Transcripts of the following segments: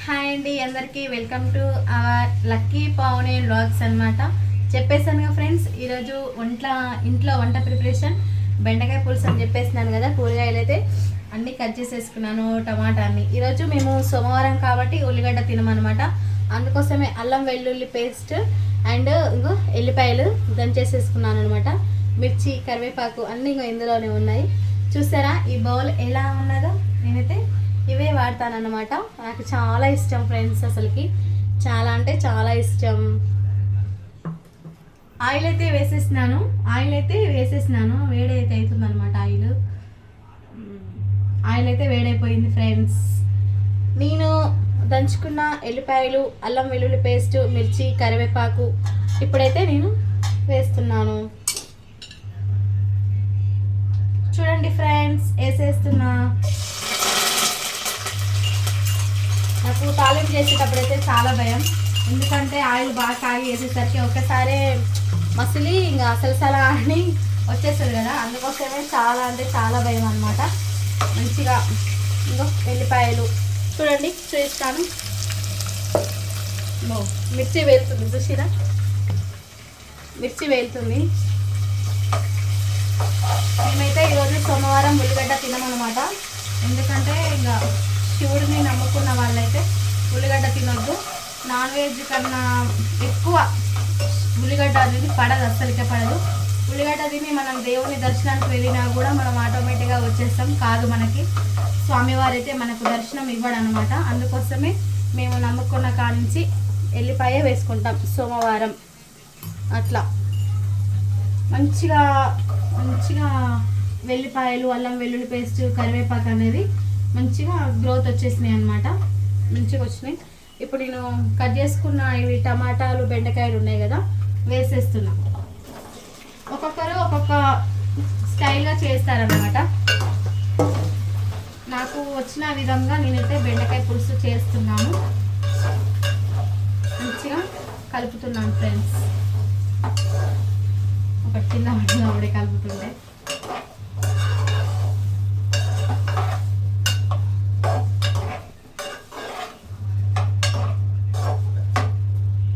Hi అండి అందరికీ welcome to our lucky పౌనే వ్లాగ్స్ అనమాట. చెప్పేసాను కదా ఫ్రెండ్స్, ఈరోజు ఇంట్లో వంట ప్రిపరేషన్ బెండకాయ పులుసు అని చెప్పేసినాను కదా. కూరగాయలు అయితే అన్నీ కట్ చేసేసుకున్నాను, టమాటా అన్ని. ఈరోజు మేము సోమవారం కాబట్టి ఉల్లిగడ్డ తినమనమాట. అందుకోసమే అల్లం వెల్లుల్లి పేస్ట్ అండ్ ఇంకో ఎల్లిపాయలు దంచేసేసుకున్నాను అనమాట. మిర్చి కరివేపాకు అన్నీ ఇంకో ఇందులోనే ఉన్నాయి. చూసారా ఈ బౌల్ ఎలా ఉన్నదో? నేనైతే ఇవే వాడతానన్నమాట. నాకు చాలా ఇష్టం ఫ్రెండ్స్, అసలుకి చాలా అంటే చాలా ఇష్టం. ఆయిల్ అయితే వేసేసినాను. వేడైతే అవుతుంది అనమాట. ఆయిల్ అయితే వేడైపోయింది ఫ్రెండ్స్. నేను దంచుకున్న ఎల్లిపాయలు, అల్లం వెల్లుల్లి పేస్ట్, మిర్చి కరివేపాకు ఇప్పుడైతే నేను వేస్తున్నాను. చూడండి ఫ్రెండ్స్, వేసేస్తున్నా. నాకు తాలింపు చేసేటప్పుడు అయితే చాలా భయం, ఎందుకంటే ఆయిల్ బాగా కాగి వేసేసరికి ఒకసారి మసిలి ఇంకా అసలు అని వచ్చేస్తుంది కదా. అందుకోసమే చాలా అంటే చాలా భయం అనమాట. మంచిగా ఇంకో ఎల్లిపాయలు చూడండి, చూపిస్తాను. మిర్చి వేలుతుంది, చూసిరా మిర్చి వేలుతుంది. మేమైతే ఈరోజు సోమవారం ఉల్లిగడ్డ తినమన్నమాట. ఎందుకంటే ఇంకా శివుడిని నమ్ముకున్న వాళ్ళైతే ఉల్లిగడ్డ తినొద్దు. నాన్ వెజ్ కన్నా ఎక్కువ ఉల్లిగడ్డ అనేది పడదు, అస్సలకే పడదు. ఉల్లిగడ్డ తిని మనం దేవుని దర్శనానికి వెళ్ళినా కూడా మనం ఆటోమేటిక్గా వచ్చేస్తాం. కాదు, మనకి స్వామివారు అయితే మనకు దర్శనం ఇవ్వడు అనమాట. అందుకోసమే మేము నమ్ముకున్న కానించి ఎల్లిపాయ వేసుకుంటాం సోమవారం. అట్లా మంచిగా వెల్లిపాయలు, అల్లం వెల్లుల్లి పేస్ట్, కరివేపాకు అనేది మంచిగా గ్రోత్ వచ్చేసినాయి అనమాట. మంచిగా వచ్చినాయి. ఇప్పుడు నేను కట్ చేసుకున్న ఇవి టమాటాలు, బెండకాయలు ఉన్నాయి కదా, వేసేస్తున్నా. ఒక్కొక్కరు ఒక్కొక్క స్టైల్గా చేస్తారనమాట. నాకు వచ్చిన విధంగా నేనైతే బెండకాయ పులుసు చేస్తున్నాను. మంచిగా కలుపుతున్నాను ఫ్రెండ్స్. ఒక చిన్న అప్పుడే కలుపుతుండే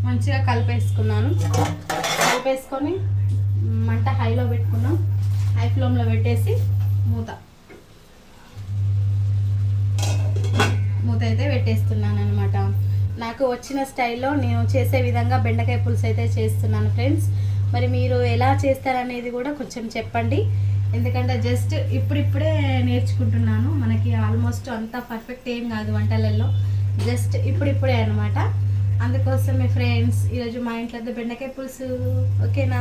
మంచిగా కలిపేసుకొని మంట హైలో పెట్టుకున్నాం. హై ఫ్లేమ్లో పెట్టేసి మూత అయితే పెట్టేస్తున్నాను అనమాట. నాకు వచ్చిన స్టైల్లో నేను చేసే విధంగా బెండకాయ పులుసు అయితే చేస్తున్నాను ఫ్రెండ్స్. మరి మీరు ఎలా చేస్తారనేది కూడా కొంచెం చెప్పండి. ఎందుకంటే జస్ట్ ఇప్పుడిప్పుడే నేర్చుకుంటున్నాను. మనకి ఆల్మోస్ట్ అంత పర్ఫెక్ట్ ఏం కాదు వంటలలో, జస్ట్ ఇప్పుడిప్పుడే అనమాట. అందుకోసమే ఫ్రెండ్స్ ఈరోజు మా ఇంట్లో బెండకాయ పులుసు. ఓకేనా,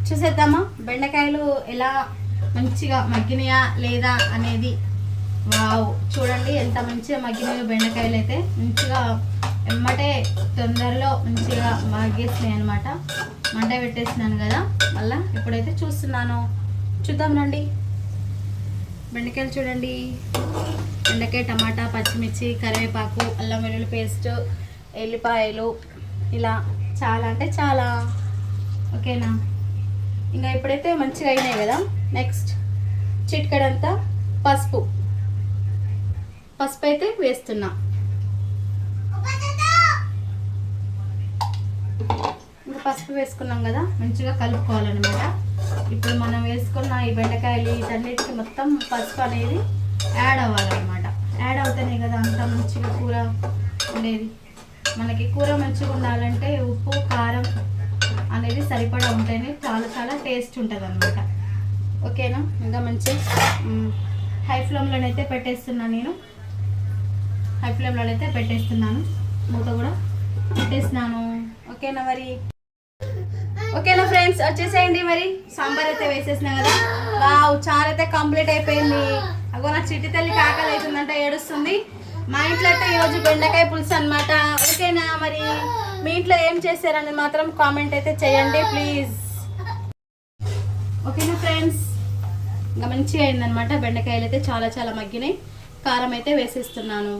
చూసేద్దామా బెండకాయలు ఎలా మంచిగా మగ్గినాయా లేదా అనేది. వావ్, చూడండి ఎంత మంచిగా మగ్గినాయో బెండకాయలు అయితే. మంచిగా ఎమ్మటే తొందరలో మంచిగా మగ్గేసినాయి అనమాట. మంట పెట్టేసినాను కదా, మళ్ళీ ఇప్పుడైతే చూద్దాం రండి. బెండకాయలు చూడండి, బెండకాయ, టమాటా, పచ్చిమిర్చి, కరివేపాకు, అల్లం వెల్లుల్లి పేస్ట్, ఎల్లిపాయలు, ఇలా చాలా అంటే చాలా. ఓకేనా, ఇంకా ఇప్పుడైతే మంచిగా అయినాయి కదా. నెక్స్ట్ చిటికెడంతా పసుపు అయితే వేస్తున్నా. ఇంకా పసుపు వేసుకున్నాం కదా, మంచిగా కలుపుకోవాలన్నమాట. ఇప్పుడు మనం వేసుకున్న ఈ బెండకాయలు వీటన్నిటికీ మొత్తం పసుపు అనేది యాడ్ అవ్వాలన్నమాట. యాడ్ అవుతానే కదా అంత మంచిగా కూర ఉండేది. మనకి కూర మంచిగా ఉండాలంటే ఉప్పు, కారం అనేది సరిపడా ఉంటేనే చాలా చాలా టేస్ట్ ఉంటుంది అనమాట. ఓకేనా, ఇంకా మంచి హై ఫ్లేమ్లోనైతే పెట్టేస్తున్నాను. మూత కూడా పెట్టేస్తున్నాను. ఓకేనా ఫ్రెండ్స్, వచ్చేసేయండి. మరి సాంబార్ అయితే వేసేసినా కదా. వావ్, చారు అయితే కంప్లీట్ అయిపోయింది. అగో నా చిట్టి తల్లి కాకలు అవుతుందంటే ఏడుస్తుంది. మా ఇంట్లో అయితే ఈరోజు బెండకాయ పులుసు అనమాట. ఓకేనా, మరి మీ ఇంట్లో ఏం చేశారని మాత్రం కామెంట్ అయితే చేయండి ప్లీజ్. ఓకేనా ఫ్రెండ్స్, ఇంకా మంచిగా అయిందనమాట. బెండకాయలు అయితే చాలా చాలా మగ్గినాయి. కారం అయితే వేసేస్తున్నాను.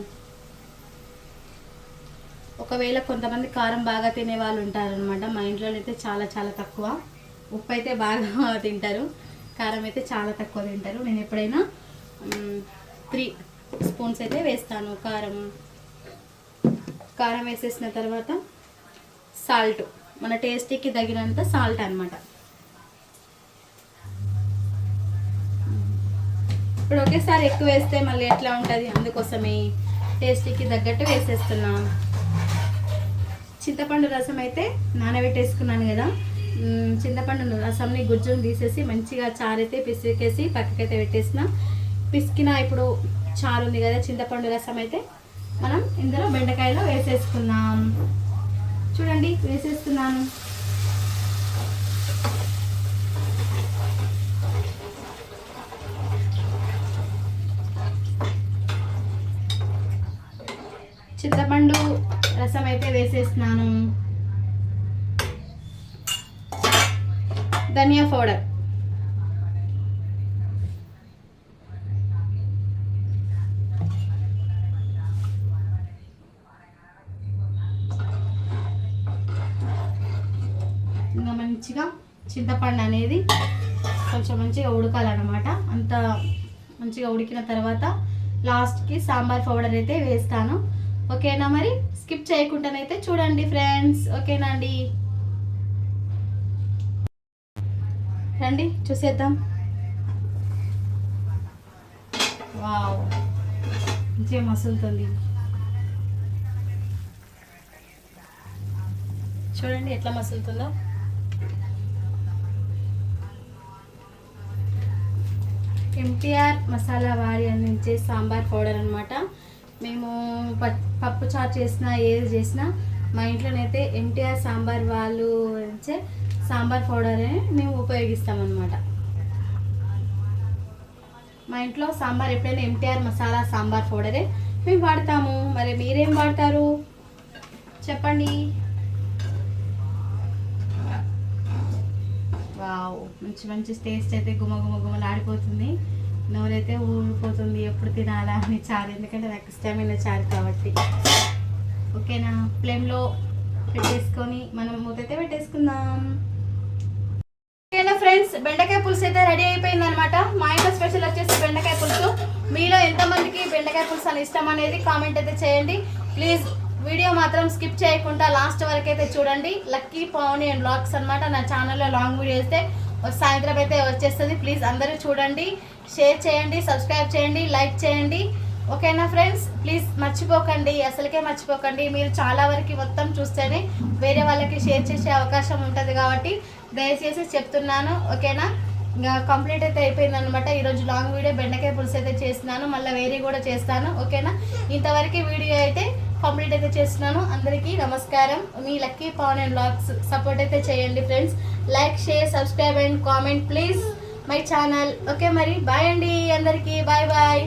ఒకవేళ కొంతమంది కారం బాగా తినే వాళ్ళు ఉంటారనమాట. మా ఇంట్లో అయితే చాలా చాలా తక్కువ. ఉప్పు అయితే బాగా తింటారు, కారం అయితే చాలా తక్కువ తింటారు. నేను ఎప్పుడైనా 3 స్పూన్స్ అయితే వేస్తాను కారం వేసేసిన తర్వాత సాల్ట్, మన టేస్టీకి తగినంత సాల్ట్ అన్నమాట. ఇప్పుడు ఒకేసారి ఎక్కువ వేస్తే మళ్ళీ ఎట్లా ఉంటుంది, అందుకోసమే టేస్టీకి తగ్గట్టు వేసేస్తున్నాను. చింతపండు రసం అయితే నానబెట్టేసుకున్నాను కదా, చింతపండు రసంని గుజ్జును తీసేసి మంచిగా చారు అయితే పిసికేసి పక్కకైతే పెట్టేసిన. పిసికిన ఇప్పుడు చారు ఉంది కదా, చింతపండు రసం అయితే మనం ఇందులో బెండకాయలో వేసేసుకుందాం. చూడండి వేసేస్తున్నాను. చింతపండు రసం అయితే వేసేస్తున్నాను. ధనియా పౌడర్, ఇంకా మంచిగా చింతపండు అనేది కొంచెం మంచిగా ఉడకాలన్నమాట. అంత మంచిగా ఉడికిన తర్వాత లాస్ట్కి సాంబార్ పౌడర్ అయితే వేస్తాను. ఓకేనా, మరి స్కిప్ చేయకుండానైతే చూడండి ఫ్రెండ్స్. ఓకేనా అండి, రండి చూసేద్దాం. వావ్, మంచిగా మసులుతుంది. చూడండి ఎట్లా మసులుతుందో. ఎంటీఆర్ మసాలా వారి అందించే సాంబార్ పౌడర్ అనమాట. మేము పప్పు చారు చేసినా ఏది చేసినా మా ఇంట్లోనైతే ఎంటీఆర్ సాంబార్ వాళ్ళు ఇచ్చే సాంబార్ పౌడరే మేము ఉపయోగిస్తామన్నమాట. మా ఇంట్లో సాంబార్ ఎప్పుడైనా ఎంటీఆర్ మసాలా సాంబార్ పౌడరే మేము వాడతాము. మరి మీరేం వాడతారు చెప్పండి. వావ్, మంచి మంచి టేస్ట్ అయితే గుమలాడిపోతుంది. నోరైతే ఊడిపోతుంది ఎప్పుడు తినాలా అని చారు, ఎందుకంటే నాకు ఇష్టమైన చారు కాబట్టి. ఓకేనా, ఫ్లేమ్లో పెట్టేసుకొని మనం మూతైతే పెట్టేసుకుందాం. ఓకేనా ఫ్రెండ్స్, బెండకాయ పులుసు అయితే రెడీ అయిపోయింది అనమాట. మా ఇంట్లో స్పెషల్ వచ్చేసి బెండకాయ పులుసు. మీలో ఎంతమందికి బెండకాయ పులుసు అని ఇష్టం అనేది కామెంట్ అయితే చేయండి ప్లీజ్. వీడియో మాత్రం స్కిప్ చేయకుండా లాస్ట్ వరకు అయితే చూడండి. లక్కీ పావని అండ్ వ్లాగ్స్ అనమాట. నా ఛానల్లో లాంగ్ వీడియో అయితే సాయంత్రం అయితే వచ్చేస్తుంది. ప్లీజ్ అందరూ చూడండి, షేర్ చేయండి, సబ్స్క్రైబ్ చేయండి, లైక్ చేయండి. ఓకేనా ఫ్రెండ్స్, ప్లీజ్ మర్చిపోకండి, అసలుకే మర్చిపోకండి. మీరు చాలా వరకు మొత్తం చూస్తేనే వేరే వాళ్ళకి షేర్ చేసే అవకాశం ఉంటుంది కాబట్టి దయచేసి చెప్తున్నాను. ఓకేనా, ఇంకా కంప్లీట్ అయితే అయిపోయింది అనమాట. ఈరోజు లాంగ్ వీడియో బెండకాయ పులుసు అయితే చేస్తున్నాను, మళ్ళీ వేరే కూడా చేస్తాను. ఓకేనా, ఇంతవరకు వీడియో అయితే కంప్లీట్ అయితే చేస్తున్నాను. అందరికీ నమస్కారం. మీ lucky Pavani and vlogs support అయితే చేయండి friends. Like, share, subscribe and comment please my channel. Okay మరి బాయ్ అండి అందరికీ, బాయ్ బాయ్.